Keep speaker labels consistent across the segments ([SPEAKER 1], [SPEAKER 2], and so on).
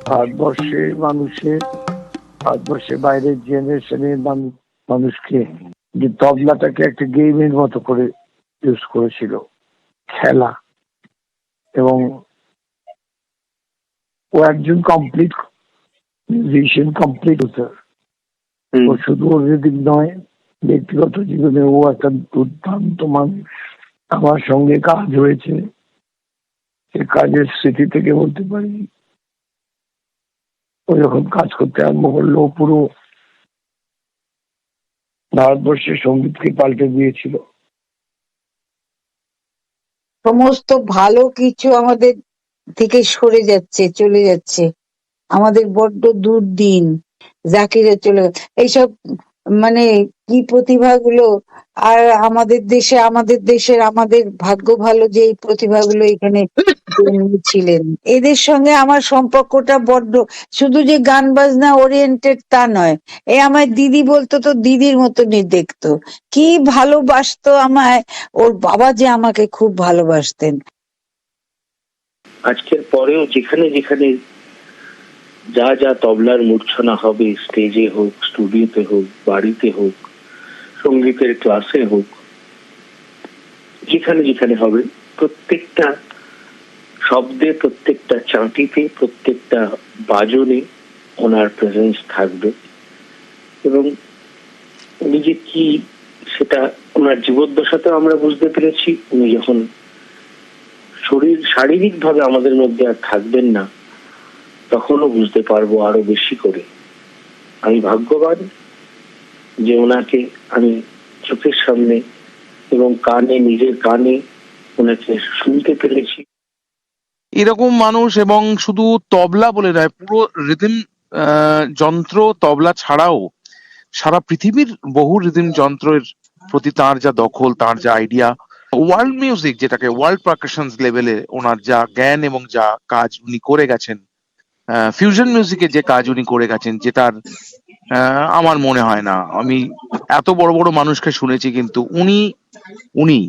[SPEAKER 1] ভারতবর্ষের বাইরের জেনারেশনের মানুষকে যে তবলাটাকে একটা গেমের মতো করে ইউজ করেছিল, খেলা। এবং ও একজন কমপ্লিট মিউজিশিয়ান, কমপ্লিট। ও শুধু অর্থনৈতিক নয়, ব্যক্তিগত জীবনে ও একটা দুর্দান্ত মানুষ। আমার সঙ্গে কাজ হয়েছে, সে কাজের স্মৃতি থেকে বলতে পারি, ও যখন কাজ করতে আরম্ভ করলো পুরো ভারতবর্ষের সঙ্গীতকে পাল্টে দিয়েছিল।
[SPEAKER 2] সমস্ত ভালো কিছু আমাদের থেকে সরে যাচ্ছে, চলে যাচ্ছে, আমাদের বড্ড দুর্দিন। জাকিরে চলে এইসব, মানে কি প্রতিভাগুলো। আর আমাদের দেশের আমাদের ভাগ্য ভালো যে এই প্রতিভাগুলো এখানে জন্মেছিলেন। এদের সঙ্গে আমার সম্পর্কটা বড্ড, শুধু যে গান বাজনা ওরিয়েন্টেড তা নয়। আমায় দিদি বলতো, তো দিদির মতনই দেখতো, কি ভালোবাসতো আমায়। ওর বাবা যে আমাকে খুব ভালোবাসতেন।
[SPEAKER 3] আজকের পরেও যেখানে যেখানে যা যা তবলার মূর্ছনা হবে, স্টেজে হোক, স্টুডিওতে হোক, বাড়িতে হোক, সঙ্গীতের ক্লাসে হোক, যেখানে যেখানে হবে, প্রত্যেকটা শব্দে, প্রত্যেকটা চাঁটিতে, প্রত্যেকটা বাজনে ওনার প্রেজেন্স থাকবে। এবং উনি যে কি, সেটা ওনার জীবদ্দশাতেও আমরা বুঝতে পেরেছি। উনি যখন শারীরিক ভাবে আমাদের মধ্যে আর থাকবেন না, তখনও বুঝতে পারবো আরো বেশি করে। আমি ভাগ্যবান যে ওনাকে আমি চোখের সামনে এবং কানে, নিজের কানে ওনাকে শুনতে পেরেছি।
[SPEAKER 4] এরকম মানুষ, এবং শুধু তবলা বলে নয়, পুরো রিদম যন্ত্র, তবলা ছাড়াও সারা পৃথিবীর বহু রিদম যন্ত্রের প্রতি তার যা দখল, তার যা আইডিয়া, ওয়ার্ল্ড মিউজিক যেটাকে ওয়ার্ল্ড পারকাশনস লেভেলে ওনার যা জ্ঞান এবং যা কাজ উনি করে গেছেন, ফিউশন মিউজিকে যে কাজ উনি করে গেছেন, যেটার আমার মনে হয় না আমি এত বড় বড় মানুষকে শুনেছি, কিন্তু উনি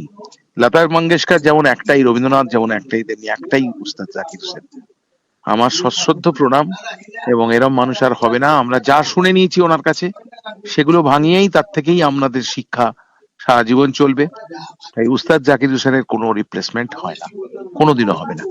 [SPEAKER 4] লতা মঙ্গেশকর যেমন একটাই, রবীন্দ্রনাথ যেমন একটাই, তেমনি একটাই উস্তাদ জাকির হোসেন। আমার সশ্রদ্ধ প্রণাম। এবং এরম মানুষ আর হবে না। আমরা যা শুনে নিয়েছি ওনার কাছে, সেগুলো ভাঙিয়েই তার থেকেই আমাদের শিক্ষা সারা জীবন চলবে। তাই উস্তাদ জাকির হোসেনের কোনো রিপ্লেসমেন্ট হয় না, কোনোদিনও হবে না।